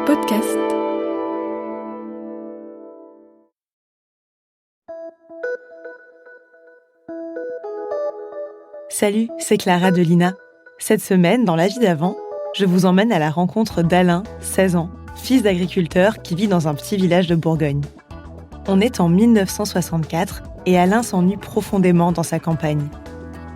podcast. Salut, c'est Clara de Lina. Cette semaine, dans La vie d'avant, je vous emmène à la rencontre d'Alain, 16 ans, fils d'agriculteur qui vit dans un petit village de Bourgogne. On est en 1964 et Alain s'ennuie profondément dans sa campagne.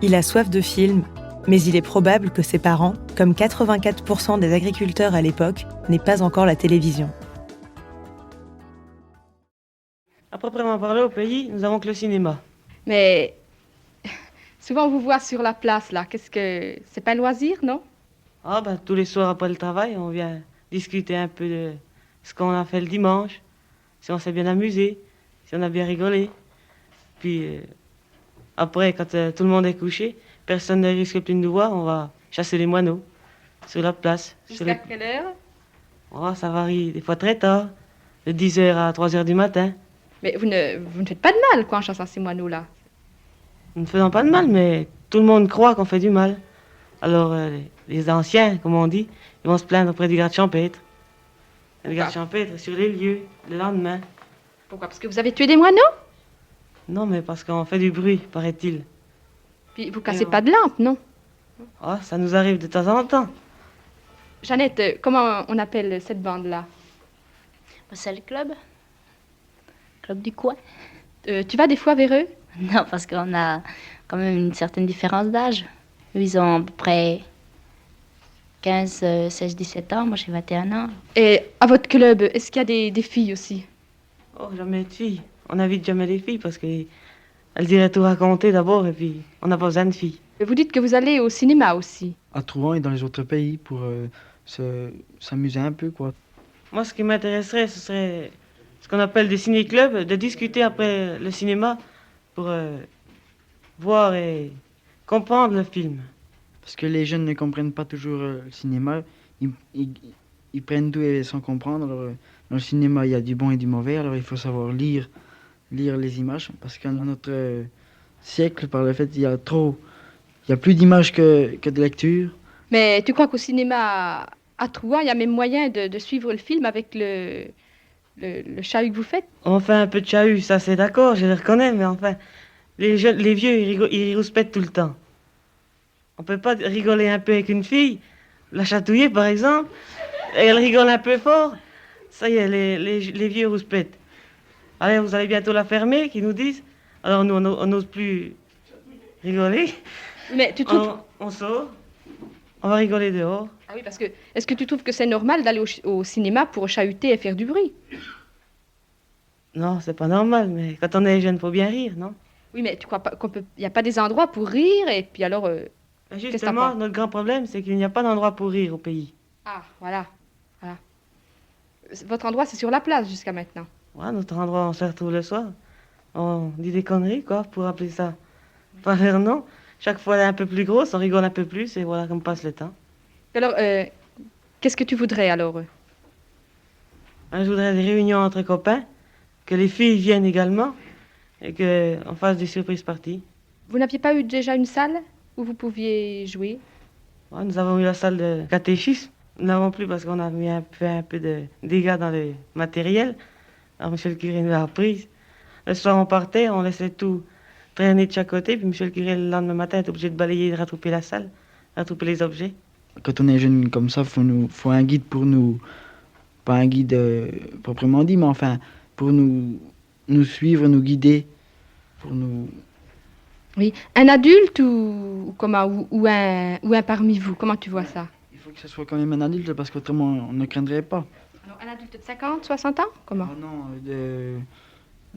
Il a soif de films, mais il est probable que ses parents, comme 84% des agriculteurs à l'époque, n'aient pas encore la télévision. À proprement parler, au pays, nous avons que le cinéma. Mais souvent on vous voit sur la place là. C'est pas un loisir, non? Tous les soirs après le travail, on vient discuter un peu de ce qu'on a fait le dimanche, si on s'est bien amusé, si on a bien rigolé. Puis après, quand tout le monde est couché, personne ne risque plus de nous voir, on va chasser les moineaux sur la place. Jusqu'à quelle heure? Ça varie, des fois très tard, de 10h à 3h du matin. Mais vous ne faites pas de mal, quoi, en chassant ces moineaux là. Nous ne faisons pas de mal, mais tout le monde croit qu'on fait du mal. Alors, les anciens, comme on dit, ils vont se plaindre auprès du garde champêtre. Le garde champêtre sur les lieux, le lendemain. Pourquoi? Parce que vous avez tué des moineaux? Non, mais parce qu'on fait du bruit, paraît-il. Puis vous cassez pas de lampe, non? Ça nous arrive de temps en temps. Jeannette, comment on appelle cette bande-là? C'est le club. Club du coin. Tu vas des fois vers eux? Non, parce qu'on a quand même une certaine différence d'âge. Eux, ils ont à peu près 15, 16, 17 ans. Moi, j'ai 21 ans. Et à votre club, est-ce qu'il y a des filles aussi? Oh, jamais de filles. On n'invite jamais les filles parce qu'elles iraient tout raconter d'abord et puis on n'a pas besoin de filles. Vous dites que vous allez au cinéma aussi. À Trouvant et dans les autres pays pour s'amuser un peu, quoi. Moi, ce qui m'intéresserait, ce serait ce qu'on appelle des ciné-clubs, de discuter après le cinéma pour voir et comprendre le film. Parce que les jeunes ne comprennent pas toujours le cinéma. Ils prennent tout et sans comprendre. Alors, dans le cinéma, il y a du bon et du mauvais. Alors, il faut savoir lire les images. Parce qu'à notre siècle, par le fait, il y a plus d'images que de lecture. Mais tu crois qu'au cinéma à Trouvant, il y a même moyen de suivre le film avec le chahut que vous faites? On fait un peu de chahut, ça c'est d'accord, je le reconnais, mais enfin, les vieux, ils rouspètent tout le temps. On peut pas rigoler un peu avec une fille, la chatouiller par exemple, et elle rigole un peu fort. Ça y est, les vieux rouspètent. Allez, vous allez bientôt la fermer, qu'ils nous disent. Alors nous, on n'ose plus rigoler. Mais tu trouves... On sort, on va rigoler dehors. Ah oui, parce que est-ce que tu trouves que c'est normal d'aller au cinéma pour chahuter et faire du bruit? Non, c'est pas normal, mais quand on est jeune, faut bien rire, non? Oui, mais tu crois pas il n'y a pas des endroits pour rire et puis alors... Justement, notre grand problème, c'est qu'il n'y a pas d'endroit pour rire au pays. Ah, voilà. Votre endroit, c'est sur la place jusqu'à maintenant. Ouais, notre endroit, on se retrouve le soir. On dit des conneries, quoi, pour appeler ça. Pas leur nom. Chaque fois, elle est un peu plus grosse, on rigole un peu plus, et voilà comme passe le temps. Alors, qu'est-ce que tu voudrais, alors? Je voudrais des réunions entre copains, que les filles viennent également, et qu'on fasse des surprises parties. Vous n'aviez pas eu déjà une salle où vous pouviez jouer? Ouais, nous avons eu la salle de catéchisme. Nous n'avons plus parce qu'on a fait un peu de dégâts dans le matériel. Alors, monsieur le curé nous l'a reprise. Le soir, on partait, on laissait tout traîner de chaque côté, puis monsieur le curé, le lendemain matin, est obligé de balayer et de rattraper la salle, rattraper les objets. Quand on est jeune comme ça, faut un guide pour nous, pas un guide proprement dit, mais enfin, pour nous suivre, nous guider, pour nous... Oui, un adulte ou un parmi vous, comment tu vois ça? Il faut que ce soit quand même un adulte, parce qu'autrement, on ne craindrait pas. Alors, un adulte de 50, 60 ans? Comment? Oh non, de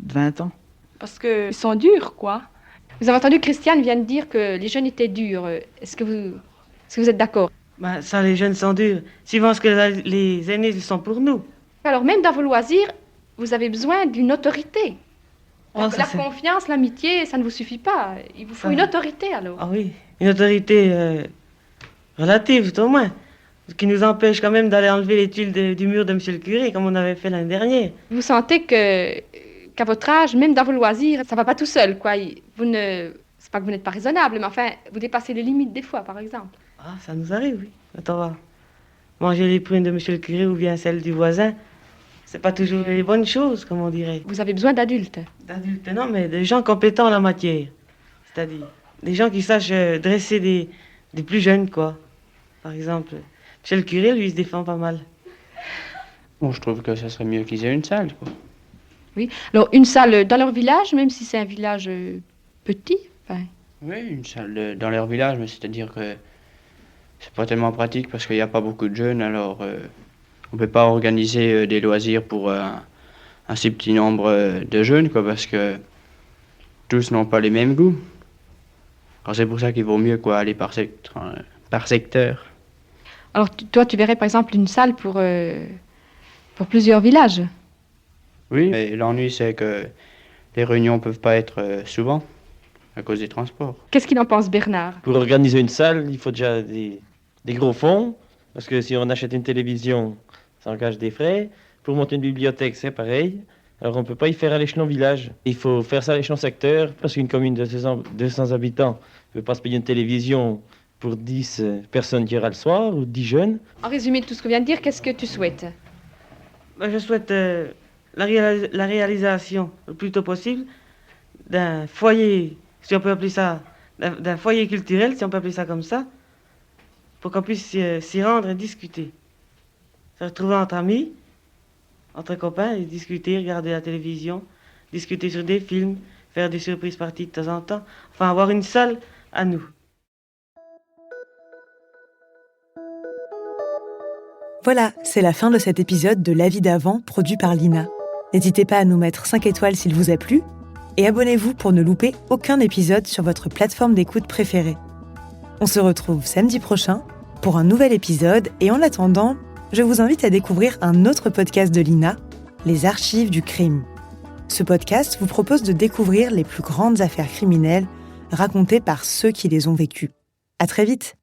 20 ans. Parce qu'ils sont durs, quoi. Vous avez entendu Christiane vient de dire que les jeunes étaient durs. Est-ce que vous êtes d'accord? Ça, les jeunes sont durs. Suivant ce que les aînés ils sont pour nous. Alors, même dans vos loisirs, vous avez besoin d'une autorité. Oh, La confiance, l'amitié, ça ne vous suffit pas. Il vous faut une autorité, alors. Ah oui, une autorité relative, tout au moins. Ce qui nous empêche quand même d'aller enlever les tuiles du mur de monsieur le curé, comme on avait fait l'année dernière. Vous sentez qu'à votre âge, même dans vos loisirs, ça va pas tout seul, quoi. C'est pas que vous n'êtes pas raisonnable, mais enfin, vous dépassez les limites des fois, par exemple. Ça nous arrive, oui. Quand manger les prunes de monsieur le curé ou bien celles du voisin, c'est pas toujours les bonnes choses, comme on dirait. Vous avez besoin d'adultes. D'adultes, non, mais des gens compétents en la matière. C'est-à-dire, des gens qui sachent dresser des plus jeunes, quoi. Par exemple, monsieur le curé, lui, il se défend pas mal. Bon, je trouve que ça serait mieux qu'ils aient une salle, quoi. Oui. Alors, une salle dans leur village, même si c'est un village petit. Enfin, Oui, une salle dans leur village, mais c'est-à-dire que c'est pas tellement pratique parce qu'il n'y a pas beaucoup de jeunes, alors on peut pas organiser des loisirs pour un si petit nombre de jeunes, quoi, parce que tous n'ont pas les mêmes goûts. Alors c'est pour ça qu'il vaut mieux, quoi, aller par secteur. alors, toi, tu verrais par exemple une salle pour plusieurs villages. Oui, mais l'ennui c'est que les réunions peuvent pas être souvent à cause des transports. Qu'est-ce qu'il en pense, Bernard? Pour organiser une salle, il faut déjà des gros fonds, parce que si on achète une télévision, ça engage des frais. Pour monter une bibliothèque, c'est pareil. Alors on ne peut pas y faire à l'échelon village. Il faut faire ça à l'échelon secteur, parce qu'une commune de 200 habitants ne peut pas se payer une télévision pour 10 personnes qui ira le soir, ou 10 jeunes. En résumé de tout ce qu'on vient de dire, qu'est-ce que tu souhaites? Ben, je souhaite la réalisation le plus tôt possible d'un foyer, si on peut appeler ça, d'un foyer culturel, si on peut appeler ça comme ça, pour qu'on puisse s'y rendre et discuter. Se retrouver entre amis, entre copains, et discuter, regarder la télévision, discuter sur des films, faire des surprises parties de temps en temps, enfin avoir une salle à nous. Voilà, c'est la fin de cet épisode de La vie d'avant, produit par Lina. N'hésitez pas à nous mettre 5 étoiles s'il vous a plu, et abonnez-vous pour ne louper aucun épisode sur votre plateforme d'écoute préférée. On se retrouve samedi prochain pour un nouvel épisode, et en attendant, je vous invite à découvrir un autre podcast de Lina, Les Archives du crime. Ce podcast vous propose de découvrir les plus grandes affaires criminelles racontées par ceux qui les ont vécues. À très vite!